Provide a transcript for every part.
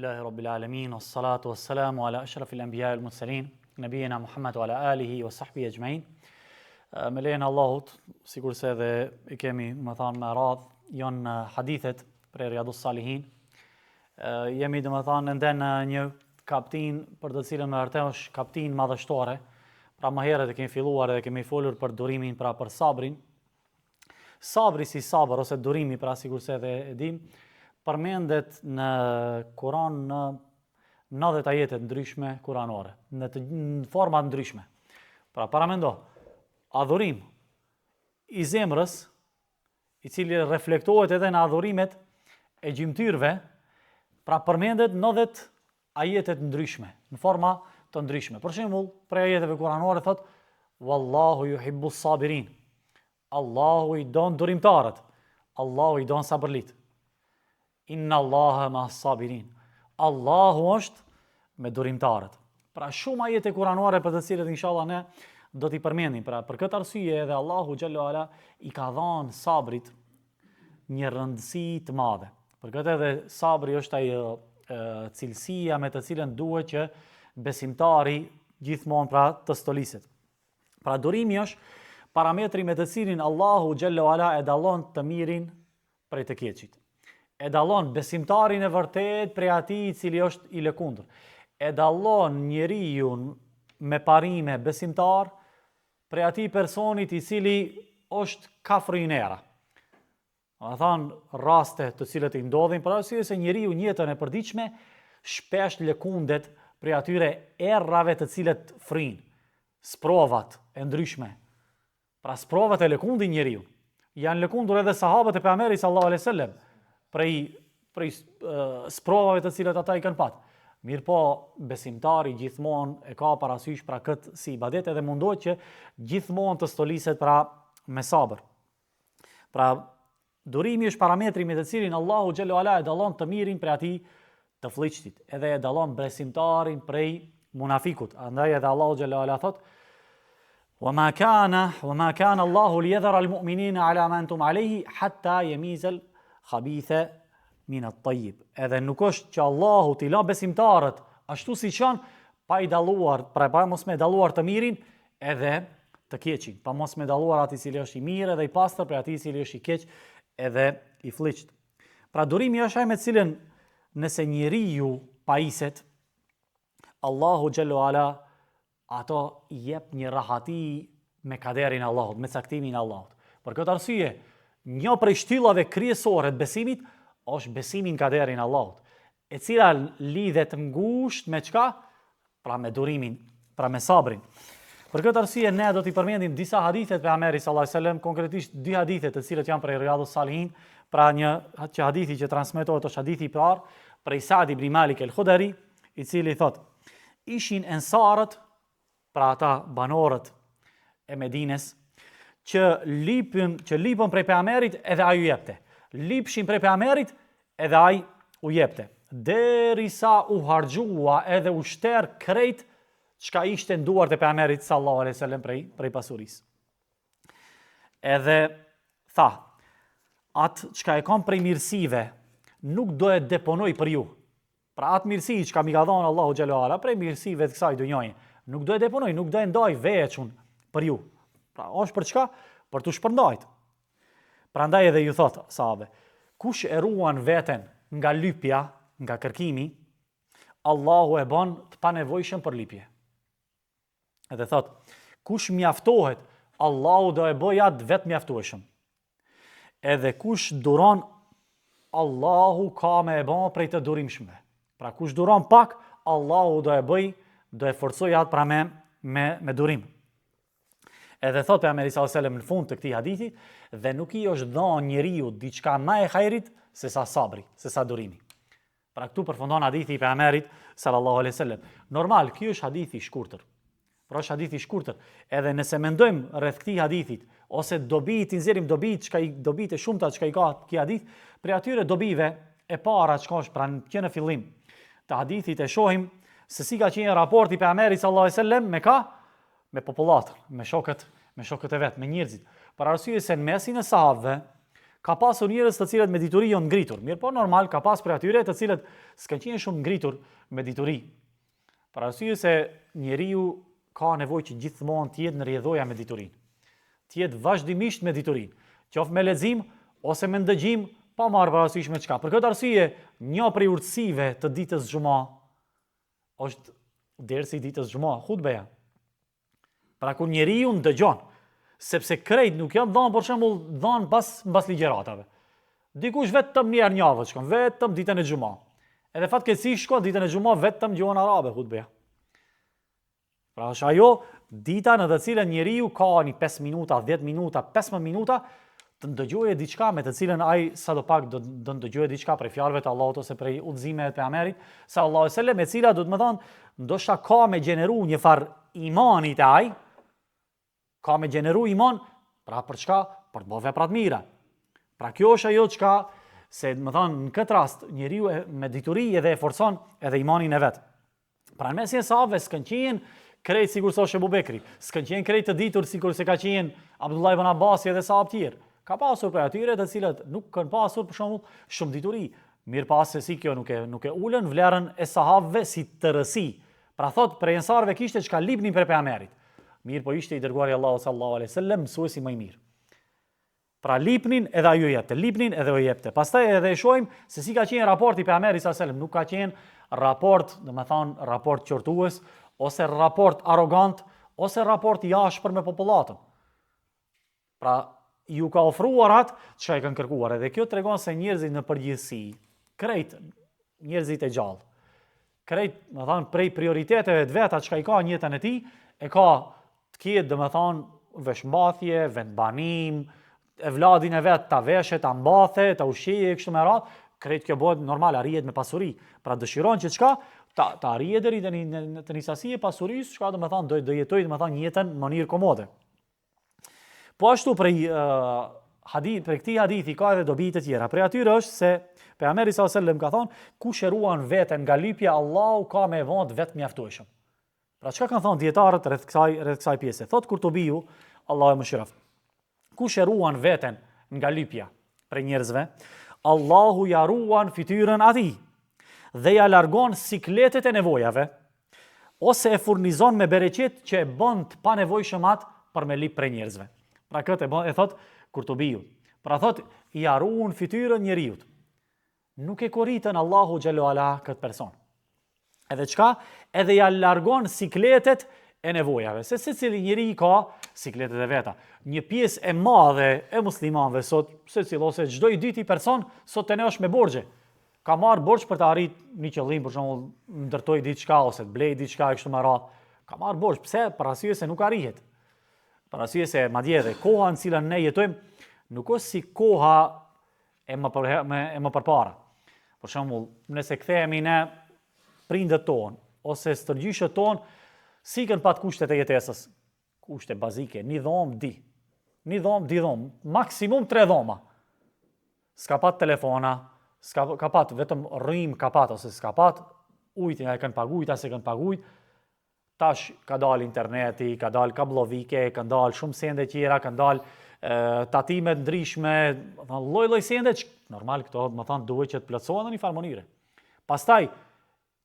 Alhamdulillahi Rabbil Alamin, wassalatu wassalamu ala ashrafil anbiya wal mursalin, nabiyina Muhammad wa ala alihi wa sahbihi ajma'in. Me lejen e Allahut, sikur se edhe I kemi më thanë me radhë, janë hadithet prej Riyadus Salihin. Jemi dhe më thanë ende në një kaptin për të cilën me vërtet është kaptin madhështore. Pra më herët e kemi filluar dhe kemi folur për durimin, pra për sabrin. Sabri si sabër ose durimi, pra sikur se edhe e dim, përmendet në Kur'an në 90 ajete ndryshme kuranore, në forma ndryshme. Pra paramendo, adhurim I zemrës, I cili reflektohet edhe në adhurimet e gjymtyrve, pra përmendet 90 ajete ndryshme, në forma të ndryshme. Për shembull, prej ajeteve kuranore thot: Wallahu yuhibbus sabirin. Allahu I don durimtarët. Allahu I don sabërlit. Inna Allaha ma'as sabirin. Allahu është me durimtarët. Pra shumë ajete kuranore për të cilët inshallah ne do t'i përmendim. Pra për këtë arsye edhe Allahu xhallahu ala I ka dhënë sabrit një rëndësi të madhe. Për këtë edhe sabri është ajo cilësia me të cilën duhet që besimtari gjithmonë pra të stoliset. Pra durimi është parametri me të cilin Allahu xhallahu ala e dallon të mirin prej të keqit. E dallon besimtarin e vërtet prej atij I cili është I lëkundur. E dallon njeriu me parime besimtar prej atij personit I cili është kafrinera. Do thonë raste të cilët I ndodhin, për arsye se njeriu në jetën e përditshme shpesh lëkundet prej atyre errave të cilët frin, sprovat e ndryshme. Pra sprovat e lëkundin njeriu. Janë lëkundur edhe sahabët e pejgamberit sallallahu alaihi wasallam prej sprovave të cilat ata I kanë patë. Mirë po, besimtari gjithmonë e ka parasysh pra këtë si ibadet edhe mundohet që gjithmonë të stoliset pra me sabër. Pra durimi është parametri me të cilin Allahu xhallahu ala e dallon të mirin prej atij të fllëçtit, edhe e dallon besimtarin prej munafikut. Andaj edhe Allahu xhallahu ala thot: وما كان الله ليذر المؤمنين على ما أنتم عليه حتى يميز الخبيث من الطيب. Edhe nuk është që Allahu t'i la besimtarët ashtu si janë pa I dalluar, pra pa mos me dalluar të mirin edhe të keqin, pa mos me dalluar atij I cili është I mirë edhe I pastër për atij I cili është I keq edhe I fllëçt. Pra durimi është ai me cilën nëse njeriu paiset, Allahu xhallahu ala ato I jep një rahati me kaderin e Allahut, me caktimin e Allahut. Për këtë arsye, një prej shtyllave kryesore të besimit është besimi në kaderin e Allahut, e cila lidhet ngushtë me çka? Pra me durimin, pra me sabrin. Për këtë arsye ne do t'i përmendim disa hadithe të pejgamberit sallallahu alajhi wasallam, konkretisht dy hadithe të cilët janë prej Riyadus Salihin, pra një hadithi që transmetohet është hadithi I parë prej Sa'd ibn Malik el-Khudari, I cili thot: ishin ensarët, pra ata banorët e Medines, që lipën prej pejgamberit edhe ai u jepte. Lipshin prej pejgamberit edhe ai u jepte. Derisa u harxhua edhe u shter krejt çka ishte në duart e pejgamberit sallallahu alaihi wasallam prej pasurisë. Edhe tha: atë çka e kam prej mirësive nuk do e deponoj për ju. Pra atë mirësi çka mi ka dhënë Allahu xhallahu ala prej mirësive të kësaj dunjaje, nuk do e deponoj, nuk do e ndaj veçun për ju. Pra është për çka? Për t'u shpërndajt. Prandaj edhe ju thot sahabe: kush e ruan veten nga lypja, nga kërkimi, Allahu e bën të panevojshëm për lypje. Edhe thot: kush mjaftohet, Allahu do e bëj atë vetë mjaftueshëm. Edhe kush duron, Allahu ka me e bën prej të durimshme. Pra kush duron pak, Allahu do e forcoj atë pra me durim. Edhe thot pejgamberi sallallahu alajhi wasallam në fund të këtij hadithi, dhe nuk I është dhënë njeriu diçka më e hajrit se sa sabri, se sa durimi. Pra këtu përfundon hadithi I pejgamberit sallallahu alajhi wasallam. Normal, ky është hadithi I shkurtër. Pra është hadithi I shkurtër. Edhe nëse mendojmë rreth këtij hadithit ose dobit I nxjerrim dobit e shumta çka I ka ky hadith, për atyre dobive e para çka është pra që në fillim të hadithit e shohim se si ka qenë raporti I pejgamberit sallallahu alajhi wasallam me popullatën, me shokët e vet, me njerëzit. Për arsye se në mesin e sahabëve Ka pasur njerëz të cilët me dituri janë ngritur. Mirë po normal, ka pas për atyre të cilët s'kan qenë shumë ngritur me dituri. Për arsye se njeriu ka nevojë që gjithmonë të jetë në rrjedhoja me diturinë. Të jetë vazhdimisht me diturinë, qoftë me lexim ose me ndëgjim, pa marrë parasysh me çka. Për këtë arsye, një prej urtësive të ditës xhumë është dersi i ditës xhumë, hutbeja. Pra kur njeriu ndëgjon, sepse krejt nuk janë dhënë për shembull dhënë mbas ligjëratave. Dikush vetëm një herë në javë shkon, vetëm ditën e xhumë. Edhe fatkeqësisht shkon ditën e xhumë vetëm gjuhën arabe hutbeja. Pra është ajo dita në të cilën njeriu ka një 5 minuta, 10 minuta, 15 minuta të ndëgjojë diçka me të cilën ai sadopak do ndëgjojë diçka prej fjalëve të Allahut ose prej udhëzimeve të pejgamberit sallallahu alejhi wasallam, e cila do të më thonë, ndoshta ka me gjeneru një farë imani te ai, ka me gjeneru iman, pra për çka? Për të bërë vepra të mira. Pra kjo është ajo çka se më thonë në këtë rast njeriu me dituri edhe e forcon edhe imanin e vet. Pra në mesin e sahabëve s'kan qenë krejt sikur sa Ebu Bekri, s'kan qenë krejt të ditur sikur se ka qenë Abdullah ibn Abbasi edhe sahabë tjerë. Ka pasur për atyre të cilët nuk kanë pasur për shembull shumë dituri. Mirë pas se si kjo nuk e ulën vlerën e sahabëve si tërësi. Pra thot për ensarëve kishte çka lipnin për pejgamberit. Mirë po ishte i dërguari Allahu sallallahu alaihi wasallam mësuesi më i mirë. Pra lipnin edhe ajo jepte, lipnin edhe ajo jepte. Pastaj edhe e shohim se si ka qenë raporti pejgamberit sallallahu alaihi wasallam, nuk ka qenë raport, domethënë raport qortues ose raport arrogant ose raport i ashpër me popullatën. Pra ju ka ofruar atë çka e kanë kërkuar, edhe kjo tregon se njerëzit në përgjithësi, krejt njerëzit e gjallë, krejt, më thonë, prej prioriteteve të veta çka i ka në jetën e tij, e ka të ketë, domethënë, veshmbathje, vendbanim, evladin e vet ta veshe, ta mbathe, ta ushqeje kështu me radhë, krejt kjo bëhet normal, arrihet me pasuri. Pra dëshiron që çka ta arrihet deri në një sasi e pasurisë, çka domethënë do jetojë domethënë jetën në mënyrë komode. Po ashtu prej këtij hadithi ka edhe dobi të tjera. Prej atyre është se pejgamberi sallallahu alajhi wasallam ka thonë, kush e ruan veten nga lypja, Allahu ka me vënë vetë mjaftueshëm. Pra çka kanë thonë dietarët rreth kësaj pjese? Thot Kurtubiu, Allahu e mëshiroft. Kush e ruan veten nga lypja prej njerëzve, Allahu ja ruan fytyrën atij dhe ja largon sikletet e nevojave, ose e furnizon me bereqet që e bën të panevojshëm atë për me lip prej njerëzve. Pra këtë e thot Kurtubiu. Pra thot, i ruan fytyrën njeriut. Nuk e korritën Allahu xhallahu ala këtë person. Edhe çka? Edhe ja largon sikletet e nevojave. Se secili njeri ka sikletet e veta. Një pjesë e madhe e muslimanëve sot, secili ose çdo i dyti person sot të ne është me borxhe. Ka marrë borxh për të arritur një qëllim, për shembull, ndërtoi diçka ose të blej diçka kështu me radhë. Ka marrë borxh, pse? Për arsye se nuk arrihet. Për arsye se madje edhe koha në cilën ne jetojmë nuk është si koha e më përpara. Për shembull, nëse kthehemi ne prindët tonë ose stërgjyshët tonë, sikën pat kushtet e jetesës. Kushte bazike, një dhomë, di dhomë, maksimum 3 dhoma. S'ka pat telefona, ka pat vetëm rrim, ka pat ose s'ka pat, ujtin e kanë pagujt, ase kanë pagujt. Tash ka dal interneti, ka dal kablovike, ka dal shumë sende tjera, ka dal tatime ndryshme, lloj sende, normal këto, më thonë, duhet që të plotësohen në një farë mënyre. Pastaj,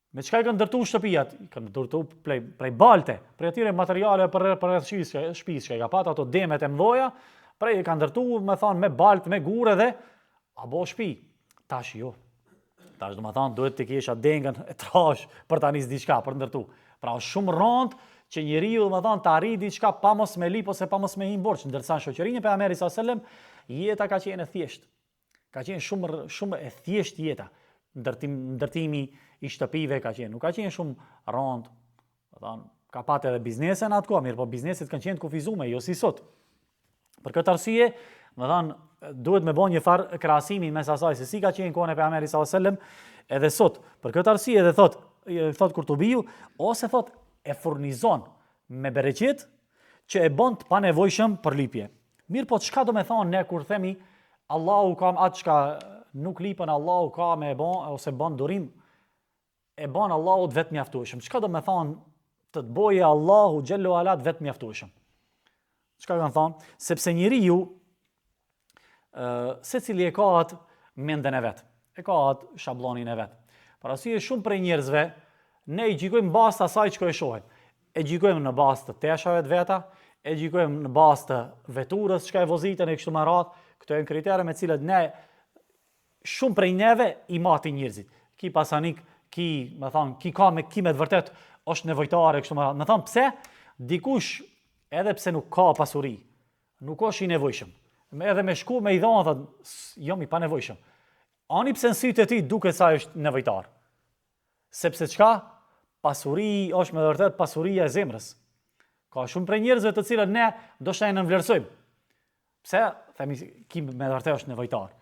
me çka i kanë ndërtuar shtëpijat? I kanë ndërtuar prej balte, prej atyre materiale për shtëpisë që i ka pat ato demet e mëdha, prej i kanë ndërtuar, më thonë, me baltë, me gurë dhe apo shtëpi. Tash jo. Tash do të thonë duhet të kesh atë dengën e trash për ta nis diçka, për ndërtu. Pra është shumë rënd që njeriu do të thonë të arrijë diçka pa mos me lip ose pa mos me him borxh, ndërsa në shoqërinë e pejgamberit sallallahu alajhi wasallam jeta ka qenë e thjeshtë. Ka qenë shumë e thjeshtë jeta. Ndërtimi i shtëpive ka qenë, nuk ka qenë shumë rënd. Do thonë ka patë edhe biznesen atko, mirë, po bizneset kanë qenë të kufizuar, jo si sot. Për këtë arsye, do thonë duhet me bën një farë krahasimin mes asaj se si ka qenë kohën e pejgamberit sallallahu alajhi wasallam edhe sot. Për këtë arsye edhe thot Kurtubiu, ose thot e furnizon me bereqet që e bën të panevojshëm për lipje. Mirë, po çka do me thonë ne kur themi Allahu ka atë çka nuk lipën, Allahu ka me bën ose bën durim, e bën Allahu vetë mjaftueshëm. Çka do me thonë të bëjë Allahu xhallahu ala vetë mjaftueshëm? Çka kanë thonë? Sepse njeriu secili e ka atë mendën e vet, e ka atë shablonin e vet. Për arsye shumë prej njerëzve ne i gjykojmë bazë të asaj që e shohim. E gjykojmë në bazë të teshave të veta, e gjykojmë në bazë të veturës çka e vozitën e kështu me radhë. Këto janë kritere me cilat ne shumë prej neve i mati njerëzit. Ki pasanik, ki ka me të vërtet është nevojtare kështu me radhë. Me thonë pse? Dikush edhe pse nuk ka pasuri, nuk është i nevojshëm. Edhe me shku me i dhonë, thotë, jam i pa nevojshëm. Ani pse në sytë e ti duket sa është nevojtar. Sepse çka? Pasuri është me vërtet pasuria e zemrës. Ka shumë prej njerëzve të cilët ne do shta e nënvlerësojmë. Pse? Themi, ki me vërtet është nevojtar.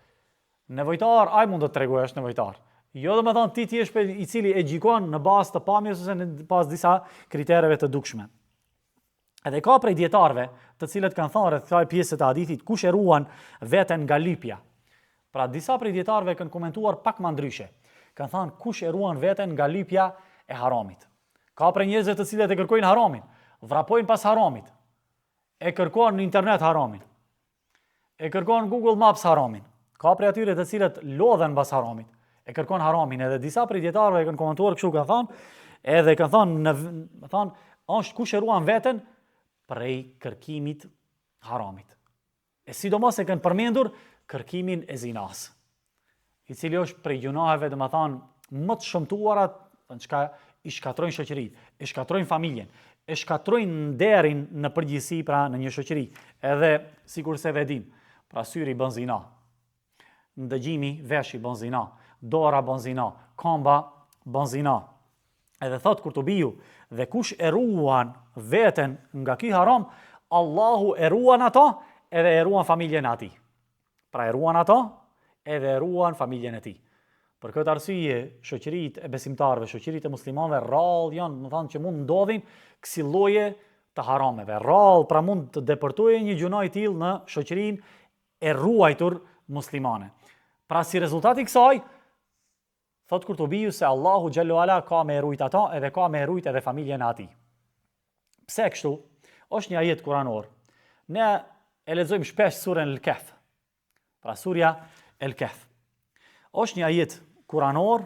Nevojtar, ai mund të tregoj është nevojtar. Jo dhe me thonë ti është i cili e gjikon në bazë të pamjes ose në bazë disa kritereve të dukshme. Edhe ka prej dietarëve, të cilët kanë thënë rreth kësaj pjese të hadithit, kush e ruan veten nga lypja. Pra disa prej dietarëve kanë komentuar pak më ndryshe. Kanë thënë kush e ruan veten nga lypja e haramit. Ka prej njerëzve të cilët e kërkojnë haramin, vrapojnë pas haramit. E kërkojnë në internet haramin. E kërkojnë Google Maps haramin. Ka prej atyre të cilët lodhen pas haramit. E kërkojnë haramin, edhe disa prej dietarëve kanë komentuar kështu kanë thënë, edhe kanë thënë, është kush e ruan veten prej kërkimit haramit. E sidomos e kanë përmendur kërkimin e zinas, i cili është prej gjunaheve më të shëmtuara që i shkatrojnë shoqërinë, i shkatrojnë familjen, e shkatrojnë nderin në përgjithësi pra në një shoqëri. Edhe sikur se vedim, pra syri bën zina, ndëgjimi veshi bën zina, dora bën zina, kamba bën zina. Edhe thot Kurtubiu, dhe kush e ruan veten nga ky haram, Allahu e ruan ato edhe e ruan familjen e atij. Pra e ruan ato edhe e ruan familjen e tij. Për këtë arsye, shoqëritë e besimtarëve, shoqëritë e muslimanëve rrallë janë, më thonë që mund ndodhin kësi lloje të harameve. Rrallë pra mund të depërtojë një gjuna i tillë në shoqërinë e ruajtur muslimane. Pra si rezultati i kësaj, thot Kurtubiu se Allahu xhallahu ala ka me rujt ata edhe ka me rujt edhe familjen e atij. Pse kështu? Është një ajet kuranor. Ne e lexojmë shpesh surën El-Kahf. Pra surja El-Kahf. Është një ajet kuranor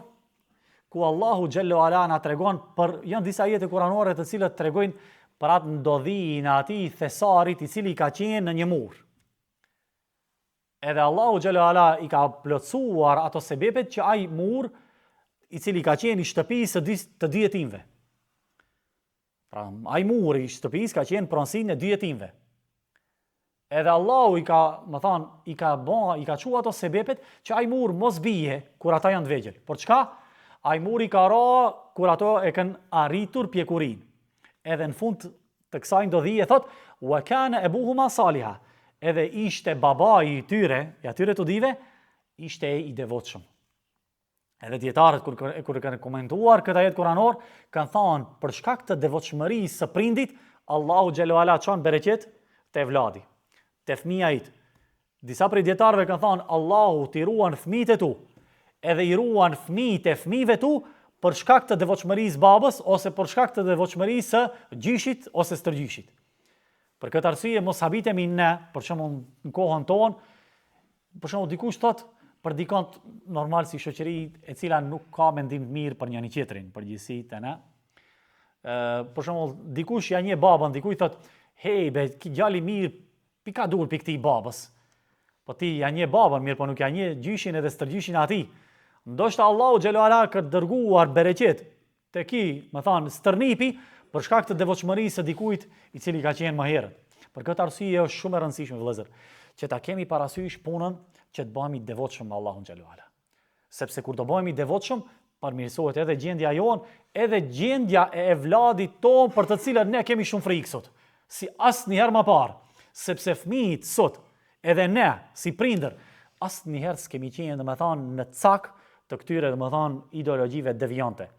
ku Allahu xhallahu ala na tregon janë disa ajete kuranore të cilat tregojnë për atë ndodhinë e atij thesarit i cili ka qenë në një mur. Edhe Allahu xhallahu ala i ka plotësuar ato sebepet që ai mur i cili ka qenë i shtëpisë të dy jetimve. Pra ai muri i shtëpisë ka qenë pronësinë e dy jetimve. Edhe Allahu i ka çuar ato sebepet që ai mur mos bie kur ata janë të vegjël. Por çka? Ai muri ka ra kur ato e kanë arritur pjekurinë. Edhe në fund të kësaj ndodhie thot: "Wa kana abuhuma saliha." Edhe ishte babai i atyre të dive, ishte i devotshëm. Edhe dietarët kur kanë komentuar këtë ajet kuranor, kanë thënë për shkak të devotshmërisë së prindit, Allahu xhallahu ala çon bereqet te vladi, te fëmia i tij. Disa prej dietarëve kanë thënë Allahu t'i ruan fëmijët e tu, edhe i ruan fëmijët e fëmijëve tu për shkak të devotshmërisë babës ose për shkak të devotshmërisë së gjyshit ose stërgjyshit. Për këtë arsye mos habitemi ne, për shembull në kohën tonë, për shembull dikush thot për dikon normal si shoqëri e cila nuk ka mendim të mirë për njëri tjetrin, përgjithësi te ne. Për shembull dikush ja njeh babën, dikuj thot, "Hey, ki djali mirë, pika dur pi këtij babës." Po ti ja njeh babën mirë, po nuk ja njeh gjyshin edhe stërgjyshin e atij. Ndoshta Allahu xhallahu ala ka dërguar bereqet te ki, më thon, stërnipi për shkak të devotshmërisë së dikujt i cili ka qenë më herët. Për këtë arsye është shumë e rëndësishme vëllezër që ta kemi parasysh punën që të bëhemi devotshëm me Allahun xhallahu ala. Sepse kur do bëhemi devotshëm, përmirësohet edhe gjendja jon, edhe gjendja e evladit ton për të cilën ne kemi shumë frikë sot. Si asnjëherë më parë, sepse fëmijët sot, edhe ne si prindër, asnjëherë s'kemi qenë domethënë në cak të këtyre domethënë ideologjive devijante.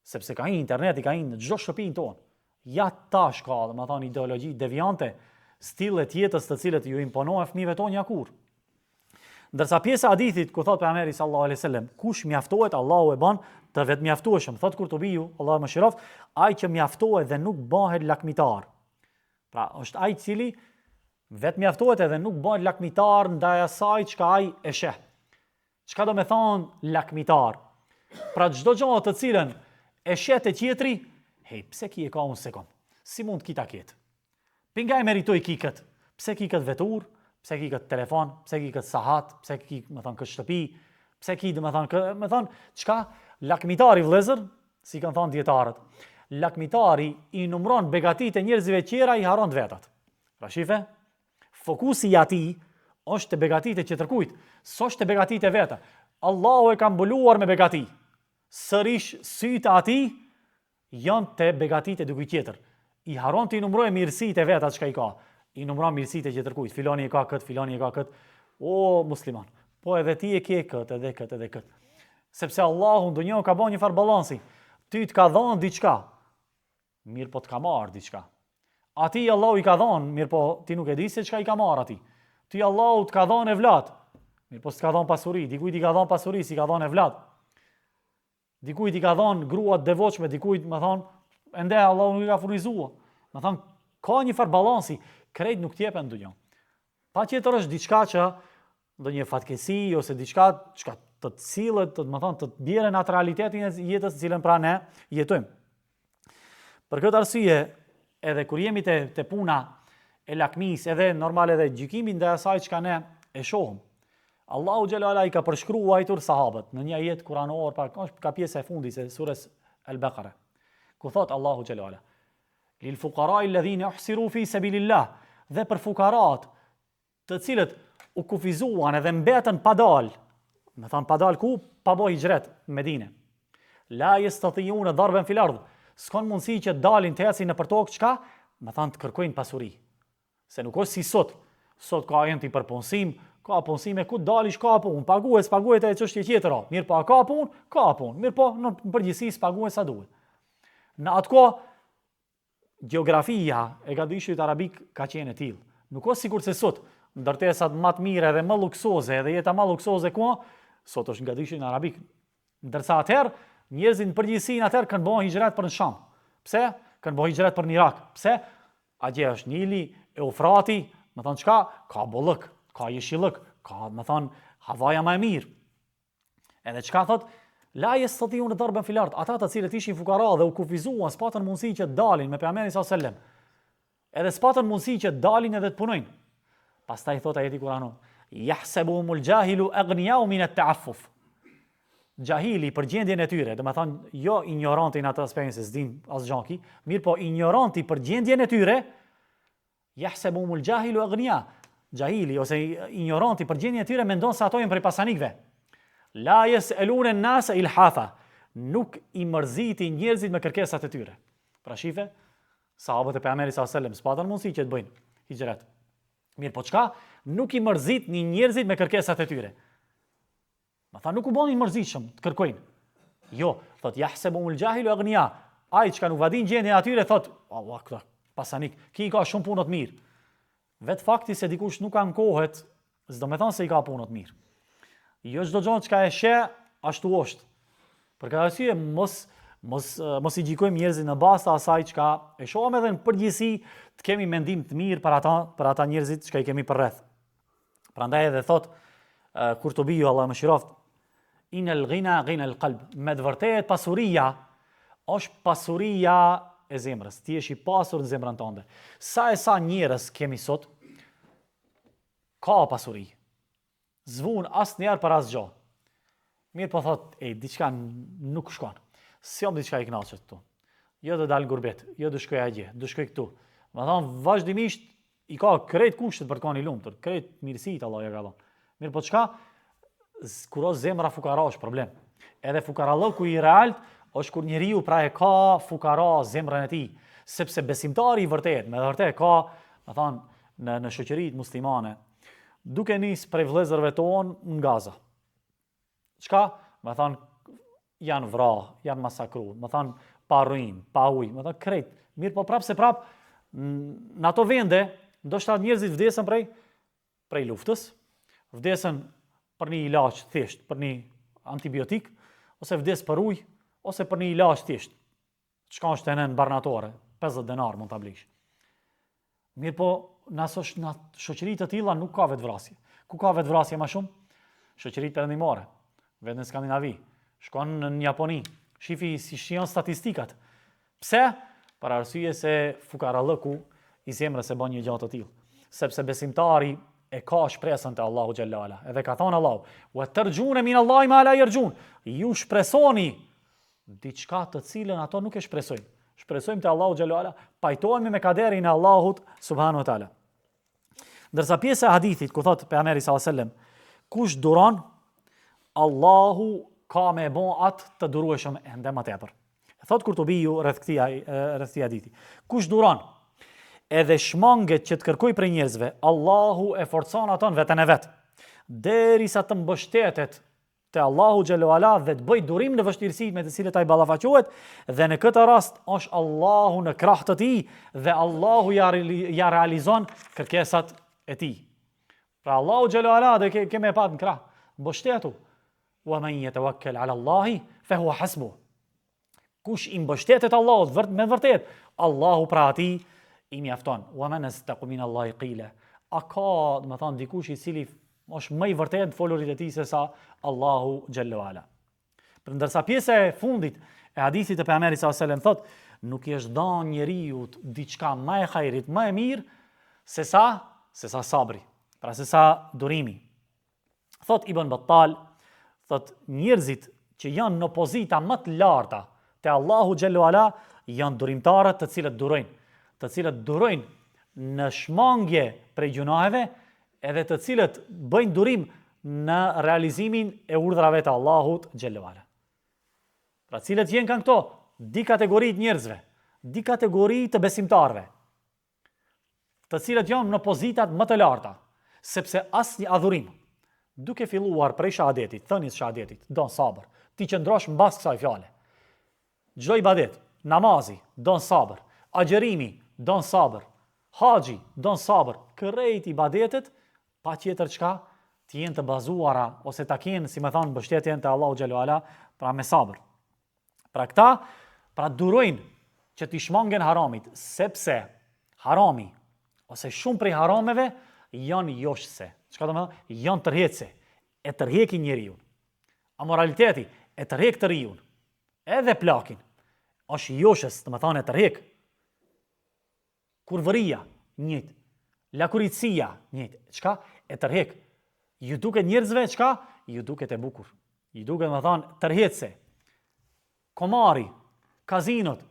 Sepse ka interneti, ka në çdo shtëpinë tonë. Ja tash ka domethënë ideologji devijante, stile të jetës të cilët ju imponohen fëmijëve tonë ja kur. Ndërsa pjesa e hadithit ku thot pejgamberi sallallahu alejhi wasallam, kush mjaftohet, Allahu e bën të vetmjaftueshëm. Thot Kurtubiu, Allahu, ai që mjaftohet dhe nuk bëhet lakmitar. Pra, është ai i cili Vetë mjaftohet edhe nuk bëhet lakmitar ndaj asaj çka ai e sheh. Çka do me thonë lakmitar? Pra çdo gjë të cilën e sheh te tjetri, hej, pse ki e ka unë sekond? Si mund kita ketë? Pinga e meritoj ki këtë? Pse ki këtë vetur? Pse ki këtë telefon? Pse ki këtë sahat? Pse ki, këtë shtëpi? Pse ki, çka? Lakmitari vëllezër, si kanë thonë dietarët, lakmitari i numron begatit e njerëzive tjera, i haron të vetat. Pra shife, fokusi i atij është te begatit e tjetërkujt, s'është te begatit e veta. Allahu e ka mbuluar me begati. Sërish sytë atij janë te begatit e dikujt tjetër. I haron të i numrojë mirësitë e veta çka i ka. I numron mirësitë e tjetërkujt. Filani e ka kët, filani e ka kët. O musliman, po edhe ti e ke kët, edhe kët, edhe kët. Sepse Allahu në dunjë ka bën një farë balansi. Ty të ka dhënë diçka, mirë po të ka marrë diçka. Ati Allahu i ka dhënë, mirë po ti nuk e di se çka i ka marrë atij. Ty Allahu të ka dhënë evlat, mirë po s'ka dhënë pasuri. Dikujt i ka dhënë pasuri, si ka dhënë evlat. Dikujt i ka dhënë grua të devotshme, dikujt më thon, ende Allahu nuk i ka furnizuar. Më thon, ka një farë balansi, krejt nuk t'jepen në dunjë. Patjetër është diçka që ndonjë fatkesi ose diçka çka të cilët, të bjerë në atë realitetin e jetës cilën pra ne jetojmë. Për këtë arsye, edhe kur jemi te puna e lakmis, edhe normal edhe gjykimin ndaj asaj çka ne e shohim. Allahu xhallahu ala i ka përshkruajtur sahabët në një ajet kuranor, ka pjesa e fundit e surës Al-Baqara. Ku thot Allahu xhallahu ala: "Lil fuqara'i alladhina uhsiru fi sabilillah", dhe për fukarat, të cilët u kufizuan edhe mbetën pa dal. Me thanë pa dal ku? Pa bo hijret në Medine. La yastati'una darban fil ardh. S'kan mundësi që dalin të ecin nëpër tokë çka? Me thanë të kërkojnë pasuri. Se nuk është si sot. Sot ka enti për punësim, ka punësime ku dalish ka punë, paguhet, s'paguhet e çështje tjetër. Mirë po ka punë, ka punë. Mirë po në përgjithësi s'paguhet sa duhet. Në atë kohë gjeografia e gadishit arabik ka qenë e tillë. Nuk është sikur se sot, ndërtesat më të mira dhe më luksoze, edhe jeta më luksoze ku sot është nga dishin arabik. Ndërsa atëherë, njerëzit në përgjithësi atëherë kanë bën hijret për në Sham. Pse? Kanë bën hijret për në Irak. Pse? Atje është Nili, Eufrati, më thon çka? Ka bollëk, ka jeshillëk, ka, më thon, havaja më e mirë. Edhe çka thot? La yastati'una darban fil ard. Ata të cilët ishin fukara dhe u kufizuan, s'patën mundësi që dalin me pejgamberin sallallahu alajhi wasallam. Edhe s'patën mundësi që dalin edhe të punojnë. Pastaj thot ajeti Kur'anor: "Yahsabuhumul jahilu aghniya'u min at-ta'affuf." Gjahili për gjendjen e tyre, do të thonë jo ignoranti në atë aspektin se s'din as gjanki, mirë po ignoranti për gjendjen e tyre, yahsabuhumul jahilu aghniya. Gjahili ose ignoranti për gjendjen e tyre mendon se ato janë prej pasanikëve. La yas'aluna an-nasa ilhafa. Nuk i mërziti njerëzit me kërkesat e tyre. Pra shife, sahabët e pejgamberit sallallahu alajhi wasallam s'patën mundësi që të bëjnë hijret. Mirë po çka? Nuk i mërzit një njerëzit me kërkesat e tyre. Ma tha nuk u bën i mërzitshëm të kërkojnë. Jo, thot yahsabumul jahilu aghniya. Ai çka nuk vadin gjendjen atyre thot, Allah këta pasanik, ki ka shumë punë të mirë. Vet fakti se dikush nuk ankohet, s'do me thonë se i ka punë të mirë. Jo çdo gjë që e sheh ashtu është. Për këtë arsye mos i gjykojmë njerëzit në bazë të asaj çka e shohim, edhe në përgjithësi të kemi mendim të mirë për ata njerëzit që i kemi përreth. Prandaj edhe thot Kurtubiu, Allah më shiroft, inal ghina ghina al-qalb. Me të vërtetë pasuria është pasuria e zemrës. Ti je i pasur në zemrën tënde. Sa njerëz kemi sot ka pasuri. Zvun asnjëherë për asgjë. Mirë po thot, diçka nuk shkon. S'jam diçka i kënaqur këtu. Jo të dal gurbet, jo të shkoj atje, do shkoj këtu. Do thon vazhdimisht i ka krejt kushtet për të qenë i lumtur, krejt mirësitë Allah ja ka dhënë. Mirë po çka? Kur o zemra fukara është problem. Edhe fukarallëku i realt është kur njeriu pra e ka fukara zemrën e tij, sepse besimtari i vërtet, me vërtet ka, do thon në shoqëritë muslimane, duke nis prej vëllezërve tonë në Gaza. Çka? Do thon janë vrarë, janë masakruar, do thon pa rrymë, pa ujë, do thon krejt. Mirë po prap në ato vende ndoshta njerëzit vdesën prej luftës, vdesën për një ilaç thjesht, për një antibiotik, ose vdes për ujë, ose për një ilaç thjesht. Çka është në barnatore, 50 denar mund ta blish. Mirë po, në shoqëri të tilla nuk ka vetvrasje. Ku ka vetvrasje më shumë? Shoqëritë perëndimore, vetë në Skandinavi, shkon në Japoni, shifi si shijon statistikat. Pse? Për arsye se fukarallëku i zemrës e bën një gjë të tillë. Sepse besimtari e ka shpresën te Allahu xhalla ala. Edhe ka thënë Allahu: "Wa tarjuna min Allahi ma la yarjun." Ju shpresoni diçka të cilën ato nuk e shpresojnë. Shpresojmë te Allahu xhalla ala, pajtohemi me kaderin e Allahut subhanahu wa taala. Ndërsa pjesa e hadithit ku thotë pejgamberi sallallahu alajhi wasallam, kush duron, Allahu ka me bon atë të durueshëm ende më tepër. Thot Kurtubiu rreth këtij hadithi. Kush duron edhe shmanget që të kërkoj prej njerëzve, Allahu e forcon aton veten e vet, derisa të mbështetet te Allahu xhelalu ala dhe të bëj durim në vështirësitë me të cilat ai ballafaqohet, dhe në këtë rast është Allahu në krah të tij dhe Allahu ja realizon kërkesat e tij. Pra Allahu xhelalu ala dhe kemë pa në krah, mbështetu. Wa man yatawakkal ala Allahi fa huwa hasbuh. Kush i mbështetet Allahut me vërtet, Allahu pra atij i mjafton. Wa man astaqu min Allahi qila. A ka, do të thonë, dikush i cili është më i vërtet folurit e tij se sa Allahu xhallahu ala. Për ndërsa pjesa e fundit e hadithit të pejgamberit sallallahu alajhi wasallam thotë, nuk i është dhënë njeriu diçka më e hajrit, më e mirë se sa sabri, pra se sa durimi. Thot Ibn Battal, thot njerëzit që janë në pozita më të larta te Allahu xhallahu ala janë durimtarët të cilët durojnë në shmangje prej gjunaheve, edhe të cilët bëjnë durim në realizimin e urdhrave të Allahut xhallahu ala. Pra cilët jenë kanë këto di kategori të njerëzve, di kategori të besimtarve, të cilët janë në pozitat më të larta, sepse asnjë adhurim, duke filluar prej shahadetit, thënies shahadetit, don sabër, ti qëndrosh mbas kësaj fjale. Çdo ibadet, namazi, don sabër, agjerimi, don sabër, haxhi, don sabër, kërrejt ibadetet pa tjetër çka të jenë të bazuara ose ta kenë, si më thon, mbështetjen te Allahu xhallahu ala, pra me sabër. Pra këta, pra durojnë që t'i shmangen haramit, sepse harami ose shumë prej harameve janë joshse. Çka do të thonë? Janë tërheqëse, e tërheqin njeriu. Amoraliteti e tërheq të riun. Edhe plakin është joshës, do të thonë e tërheq. Kurvëria, njëjtë. Lakuritësia, njëjtë. Çka? E tërheq. Ju duket njerëzve çka? Ju duket e bukur. Ju duket, do të thonë, tërheqëse. Komari, kazinot,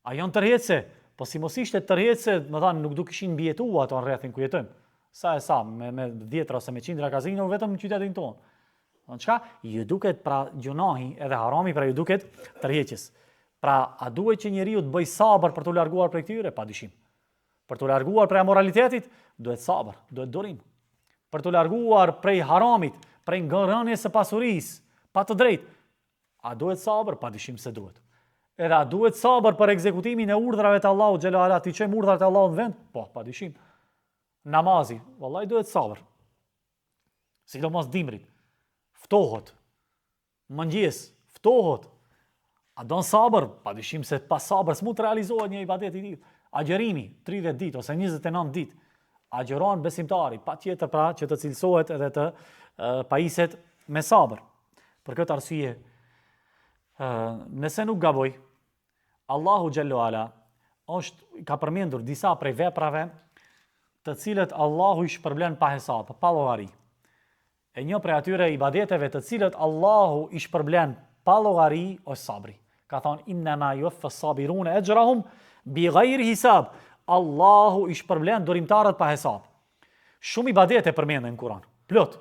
a janë tërheqëse? Po si mos ishte tërheqëse, do të thonë, nuk do kishin mbijetuar ato në rrethin ku jetojmë. Sa me 10 ose me 100 kazino vetëm në qytetin tonë. Don çka? Ju duket pra gjunahi edhe harami, pra ju duket tërheqës. Pra a duhet që njeriu të bëj sabër për të larguar prej këtyre? Padyshim. Për të larguar prej amoralitetit, duhet sabër, duhet durim. Për të larguar prej haramit, prej ngërënies së pasurisë, pa të drejtë, a duhet sabër? Padyshim se duhet. Edhe a duhet sabër për ekzekutimin e urdhrave të Allahut xhallahu ala, ti çojmë urdhrat e Allahut në vend? Po, padyshim. Namazi, vallahi duhet sabër. Sidomos dimrit, ftohët. Mëngjes, ftohët. A don sabër? Padyshim se pa sabër s'mund të realizohet një ibadet i tillë. Agjerimi, 30 ditë ose 29 ditë. Agjeron besimtari, patjetër pra që të cilësohet edhe të pajiset me sabër. Për këtë arsye, nëse nuk gaboj, Allahu xhallahu ala ka përmendur disa prej veprave të cilët Allahu i shpërblen pa hesab, pa llogari. E një prej atyre ibadeteve të cilët Allahu i shpërblen pa llogari është sabri. Ka thonë innama yuwaffa as-sabiruna ajrahum bighayri hisab. Allahu i shpërblen durimtarët pa hesab. Shumë ibadete përmenden në Kur'an, plot.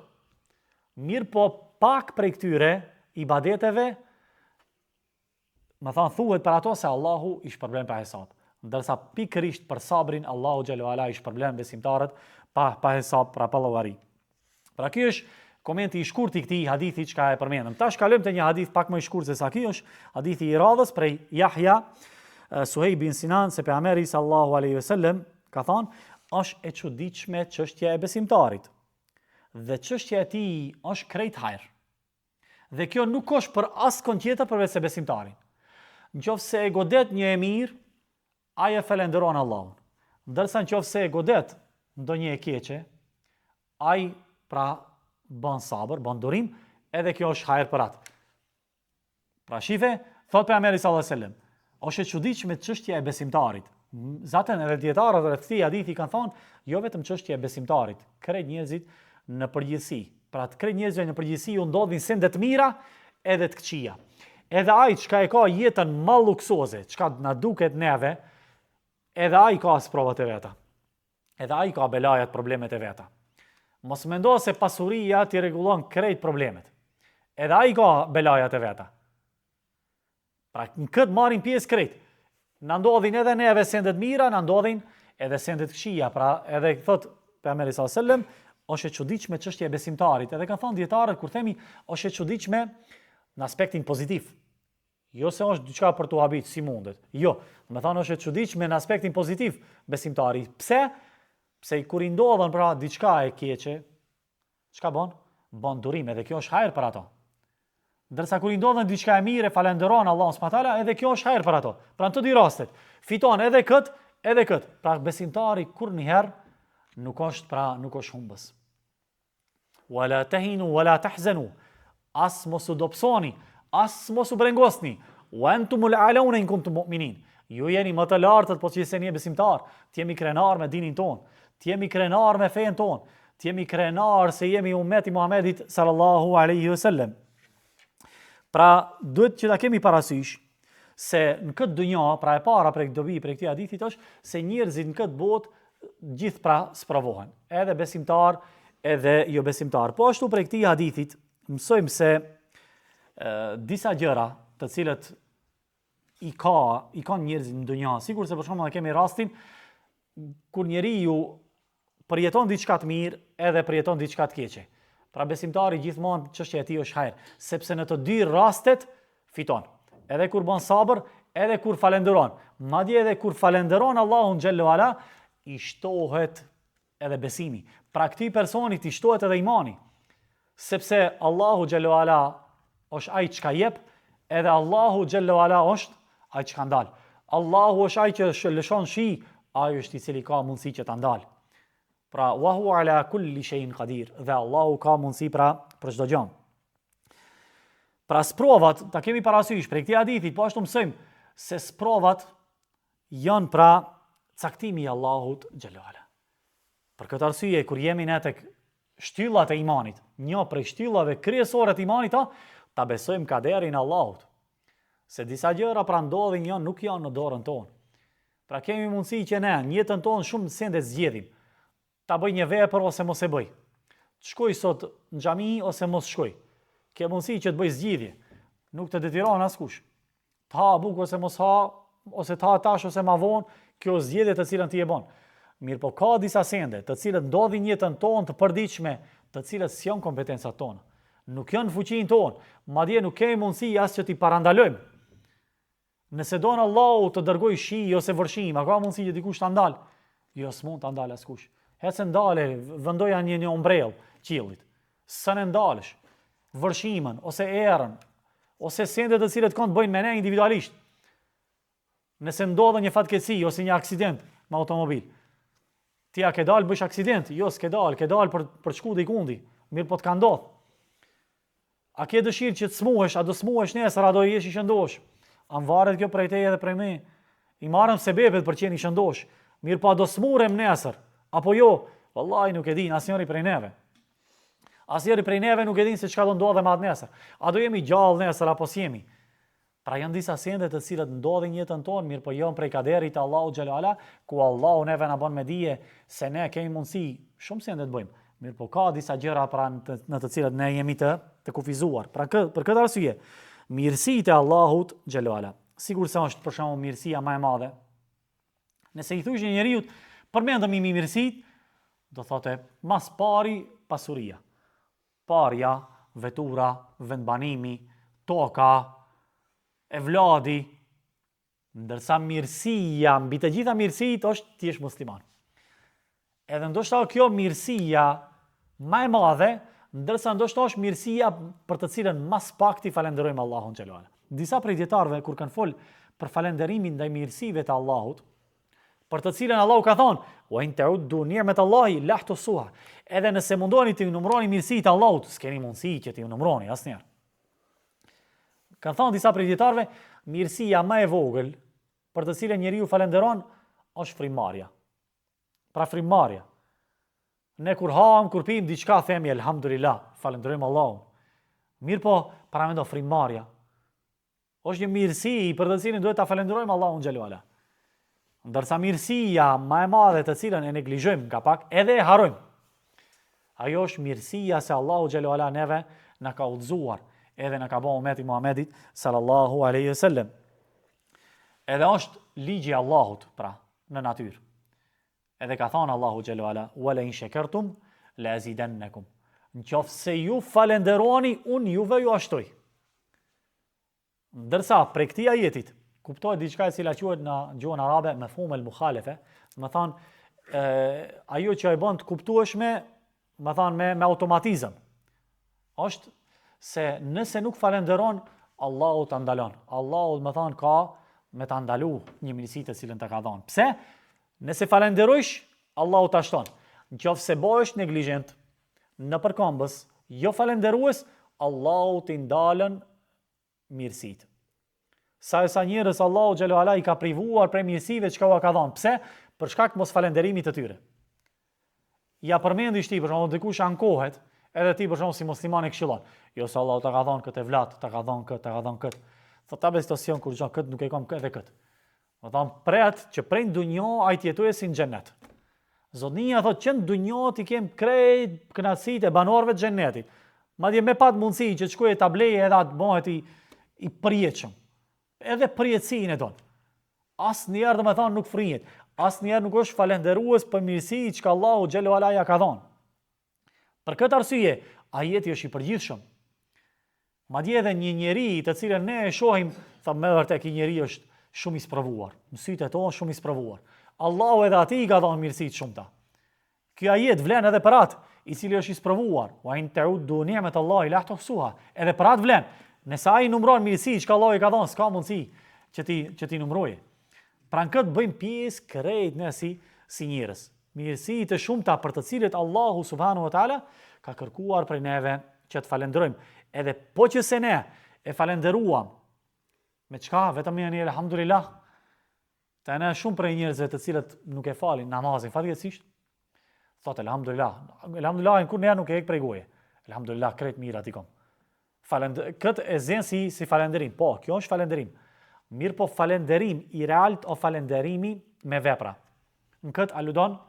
Mirë po pak prej këtyre ibadeteve, më thonë thuhet për ato se Allahu i shpërblen pa hesab. Ndërsa pikërisht për sabrin Allahu xhallahu ala i shpërblen besimtarët pa hesab, pra pa llogari. Pra ky është komenti i shkurt i këtij hadithi që e përmendëm. Tash kalojmë te një hadith pak më i shkurt se sa ky, është hadithi i radhës prej Yahya Suhejb bin Sinan se pejgamberi sallallahu alaihi wasallam ka thënë, është e çuditshme çështja e besimtarit. Dhe çështja e tij është krejt hajër. Dhe kjo nuk është për askon tjetër përveç se besimtarin. Nëse e godet një emir, ai e falenderon Allahun. Ndërsa nëse e godet ndonjë e keqe, ai pra bën sabër, bën durim, edhe kjo është hajër për atë. Pra shife, thot pejgamberi sallallahu alajhi wasallam, është e çuditshme çështja e besimtarit. Zaten edhe dietarët rreth këtij hadithi kanë thonë, jo vetëm çështja e besimtarit, krejt njerëzit në përgjithësi. Pra të krejt njerëzve në përgjithësi u ndodhin sende të mira edhe të këqija. Edhe ai çka e ka jetën më luksoze, çka na duket neve, edhe ai ka provat e veta. Edhe ai ka belajat, problemet e veta. Mos mendo se pasuria ti rregullon krejt problemet. Edhe ai ka belajat e veta. Pra në këtë marrin pjesë krejt. Na ndodhin edhe neve sendet mira, na ndodhin edhe sendet këqija. Pra edhe thot pejgamberi sallallahu alajhi wasallam, është e çuditshme çështja e besimtarit. Edhe kanë thënë dietarët kur themi është e çuditshme në aspektin pozitiv. Jo se është diçka për tu habit, si mundet. Jo, më thonë është e çuditshme në aspektin pozitiv besimtari. Pse? Pse kur i ndodhen pra diçka e keqe, çka bën? Bën durim, edhe kjo është hajër për ato. Ndërsa kur i ndodhen diçka e mirë, falenderon Allahun subhanahu wa taala, edhe kjo është hajër për ato. Pra në të dy rastet, fiton edhe kët, edhe kët. Pra besimtari kurrëherë nuk është humbës. Wala tahinu wala tahzanu. As mos u dobësoni, as mos u brengosni. Wa antumul a'launa in kuntum mu'minin. Ju jeni më të lartët po që jeni besimtar. Ti jemi krenar me dinin ton. Ti jemi krenar me fen ton. Ti jemi krenar se jemi ummeti Muhamedit sallallahu alaihi wasallam. Pra duhet që ta kemi parasysh se në këtë dynja, pra e para prej dobi prej këtij hadithit është se njerëzit në këtë botë gjithë pra sprovohen, edhe besimtar, edhe jo besimtar. Po ashtu prej këtij hadithit mësojmë se disa gjëra të cilët i ka njerëzit në dynja, sikur se për shembull kemi rastin kur njeriu përjeton diçka të mirë edhe përjeton diçka të keqe. Pra besimtari gjithmonë çështja e tij është hajër, sepse në të dy rastet fiton. Edhe kur bën sabër, edhe kur falenderon. Madje edhe kur falenderon Allahun xhallahu ala, i shtohet edhe besimi. Pra këtij personit i shtohet edhe imani. Sepse Allahu xhallahu ala është ai çka jep, edhe Allahu xhallahu ala është ai çka ndal. Allahu është ai që lëshon shi, ai është i cili ka mundësi që ta ndal. Pra, wa huwa ala kulli shay'in qadir. Dhe Allahu ka mundësi pra për çdo gjë. Pra sprovat, ta kemi parasysh prej këtij hadithi, po ashtu mësojmë se sprovat janë pra caktimi i Allahut xhallahu ala. Për këtë arsye kur jemi ne tek shtyllat e imanit, një prej shtyllave kryesore të imanit, ta besojmë kaderin e Allahut. Se disa gjëra pra ndodhin nuk janë në dorën tonë. Pra kemi mundësi që ne në jetën tonë shumë sende zgjedhim. Ta bëj një vepër ose mos e bëj. Të shkoj sot në xhami ose mos shkoj. Ke mundësi që të bëj zgjidhje. Nuk të detyron askush. Të ha buk ose mos ha, ose të ha tash ose ma vonë, kjo zgjedhje të cilën ti e bën. Mirë po ka disa sende të cilët ndodhin në jetën tonë të përditshme, të cilët s'janë kompetencat tona. Nuk janë fuqinë tonë, madje nuk kemi mundësi as që t'i parandalojmë. Nëse don Allahu të dërgoj shi ose vërshim, a ka mundësi që dikush ta ndal? Jo, s'mund ta ndal askush. Hecë ndale, vendoja një ombrell qiellit. Sa ne ndalesh? Vërshimën, ose erën, ose sendet të cilët kanë të bëjnë me ne individualisht. Nëse ndodhe një fatkeqësi ose një aksident me automobil, ti a ke dalë bësh aksident? Jo, s'ke dalë për shku dikundi, mirë po të ka ndodhur. A ke dëshirë që të smuhesh, a do smuhesh nesër, a do jesh i shëndosh? A varet kjo prej teje dhe prej me? I marrëm sebepet për qenë i shëndosh, mirë po a do smurem nesër? Apo jo, vallahi nuk e din asnjëri prej neve. Asnjëri prej neve nuk e din se çka do ndodhe me atë nesër. A do jemi gjallë nesër apo s'jemi? Pra janë disa sende të cilat ndodhin në jetën tonë, mirë po janë prej kaderit të Allahut xhallahu ala, ku Allahu neve na bën me dije se ne kemi mundësi shumë sende të bëjmë. Mirë po ka disa gjëra pra në të cilat ne jemi të kufizuar. Pra për këtë arsye, mirësitë e Allahut xhallahu ala, sigurisht është për shembull mirësia më e madhe. Nëse i thush një njeriu përmendëm i mirësit, do thotë mas pari pasuria. Parja, vetura, vendbanimi, toka, evladi, ndërsa mirësia, mbi të gjitha mirësit është ti je musliman. Edhe ndoshta kjo mirësia më e madhe, ndërsa ndoshta është mirësia për të cilën mas pak ti falenderojmë Allahun xhallahu ala. Disa prej dietarëve kur kanë fol për falenderimin ndaj mirësive të Allahut, për të cilën Allahu ka thonë, wa in ta'uddu ni'matallahi la tuhsuha. Edhe nëse mundoni të numëroni mirësitë e Allahut, s'keni mundësi që t'i numëroni asnjëherë. Kanë thonë disa prej dietarëve, mirësia më e vogël për të cilën njeriu falenderon është frymëmarrja. Pra frymëmarrja. Ne kur ham, kur pim diçka themi elhamdulillah, falenderojmë Allahun. Mirë po, para mendo frymëmarrja. Është një mirësi për të cilën duhet ta falenderojmë Allahun xhelalu ala. Ndërsa mirësia më e madhe të cilën e neglizhojmë nga pak, edhe e harrojmë. Ajo është mirësia se Allahu xhelalu ala neve na ka udhëzuar, edhe na ka bëu ummeti Muhamedit sallallahu alaihi wasallam. Edhe është ligji i Allahut pra në natyrë. Edhe ka thënë Allahu xhelalu ala, "Wa la in shakartum la azidannakum." Nëse ju falenderoni, unë juve ju ashtoj. Ndërsa prej këtij ajetit kuptohet diçka e cila quhet në gjuhën arabe mafhum al-mukhalafa, do të thonë ajo që e bën të kuptueshme, do të thonë me automatizëm. Është se nëse nuk falenderon, Allahu ta ndalon. Allahu do të thonë ka me ta ndalu një mirësi të cilën ta ka dhënë. Pse? Nëse falenderojsh, Allahu ta shton. Nëse bëhesh neglizhent, në përkombës, jo falenderues, Allahu t'i ndalën mirësitë. Sa njerëz Allahu xhelalu ala i ka privuar prej mirësive që ka dhënë. Pse? Për shkak të mos falenderimit të tyre. Ja përmendi ti për shembull dikush ankohet, edhe ti për shembull si musliman e këshillon. Jo se Allahu ta ka dhënë këtë vlat, ta ka dhënë këtë, ta ka dhënë këtë. Thotë ta situacion kur gjë këtë nuk e kam edhe këtë. Do të thonë pret që prej dunjë ai të jetojë si në xhennet. Zotnia thotë që në dunjë ti kem krejt kënaqësitë e banorëve të xhennetit. Madje me pat mundësi që të shkojë ta blejë edhe atë bëhet i përjetshëm. Edhe përjetësinë e don. Asnjëherë domethënë nuk frihet. Asnjëherë nuk është falenderues për mirësitë që Allahu xhelalu ala ja ka dhënë. Për këtë arsye, ajeti është i përgjithshëm. Madje edhe një njeri të cilën ne e shohim, thonë me vërtet ky njeri është shumë i sprovuar. Në sytë e tonë shumë i sprovuar. Allahu edhe atij i ka dhënë mirësi të shumta. Ky ajet vlen edhe për atë i cili është i sprovuar. Wa in ta'uddu ni'matallahi la tuhsuha. Edhe për atë vlen. Nëse ai numëron mirësi që Allahu i ka dhënë, s'ka mundësi që ti numëroje. Pra në këtë bëjmë pjesë krejt ne si njerëz. Mirësi të shumta për të cilët Allahu subhanahu wa taala ka kërkuar prej neve që të falenderojmë. Edhe po që se ne e falenderuam me çka? Vetëm një elhamdulillah. Të ne shumë prej njerëzve të cilët nuk e falin namazin fatkeqësisht. Thotë elhamdulillah. Elhamdulillah kur ne nuk e heq prej goje. Elhamdulillah krejt mirat i kom. Këtë e zën si falenderim. Po, kjo është falenderim. Mirë po falenderim i realt o falenderimi me vepra. Në këtë aludon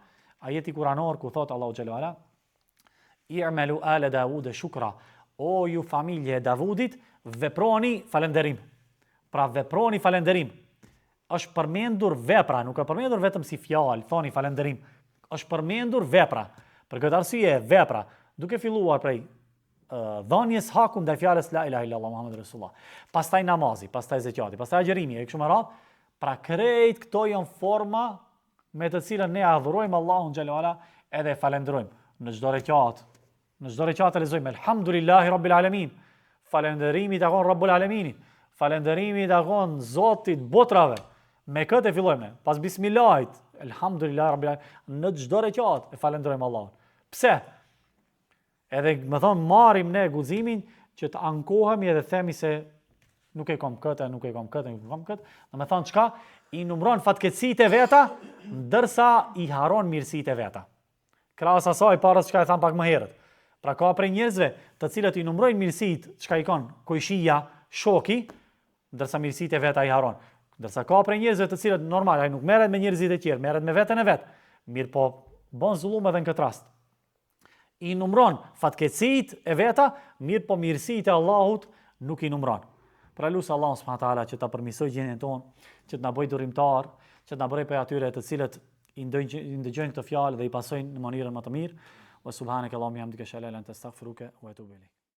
ajeti kuranor ku thotë Allahu xhelalu ala, "I'malu ala Dawud shukra." O ju familje e Davudit, veproni falenderim. Pra veproni falenderim. Është përmendur vepra, nuk është përmendur vetëm si fjalë, thoni falenderim. Është përmendur vepra. Për këtë arsye vepra, duke filluar prej dhënies hakun ndaj fjalës la ilaha illallah Muhammedur Rasulullah. Pastaj namazi, pastaj zeqati, pastaj agjerimi, e kështu me radhë. Pra krejt këto janë forma me të cilën ne adhurojmë Allahun xhelalu ala edhe falenderojmë. Në çdo rekat e lexojmë elhamdulillahi rabbil alamin. Falënderimi takon Rabbul Alaminit. Falënderimi takon Zotit botrave. Me këtë e fillojmë. Pas bismillahit, elhamdulillahi rabbil alamin. Në çdo rekat e falenderojmë Allahun. Pse? Edhe më thonë marrim ne guximin që të ankohemi edhe themi se nuk e kam këtë, nuk e kam këtë. Do të thonë çka? I numëron fatkeqësitë e veta, ndërsa i haron mirësitë e veta. Krahas asaj paras çka e tham pak më herët. Pra ka prej njerëzve të cilët i numërojnë mirësitë çka i kanë kojshia, shoki, ndërsa mirësitë e veta i haron. Ndërsa ka prej njerëzve të cilët normal ai nuk merret me njerëzit e tjerë, merret me veten e vet. Mirë po bën zullum edhe në këtë rast. I numëron fatkeqësitë e veta, mirë po mirësitë e Allahut nuk i numëron. Pra lusë Allah subhanahu wa taala që ta përmirësoj gjendjen tonë, që të na bëjë durimtar, që të na bëjë për atyre të cilët i ndëgjojnë këtë fjalë dhe i pasojnë në mënyrën më të mirë. Wa subhanaka Allahumma hamdika shalla la anta astaghfiruka wa atubu ilayk.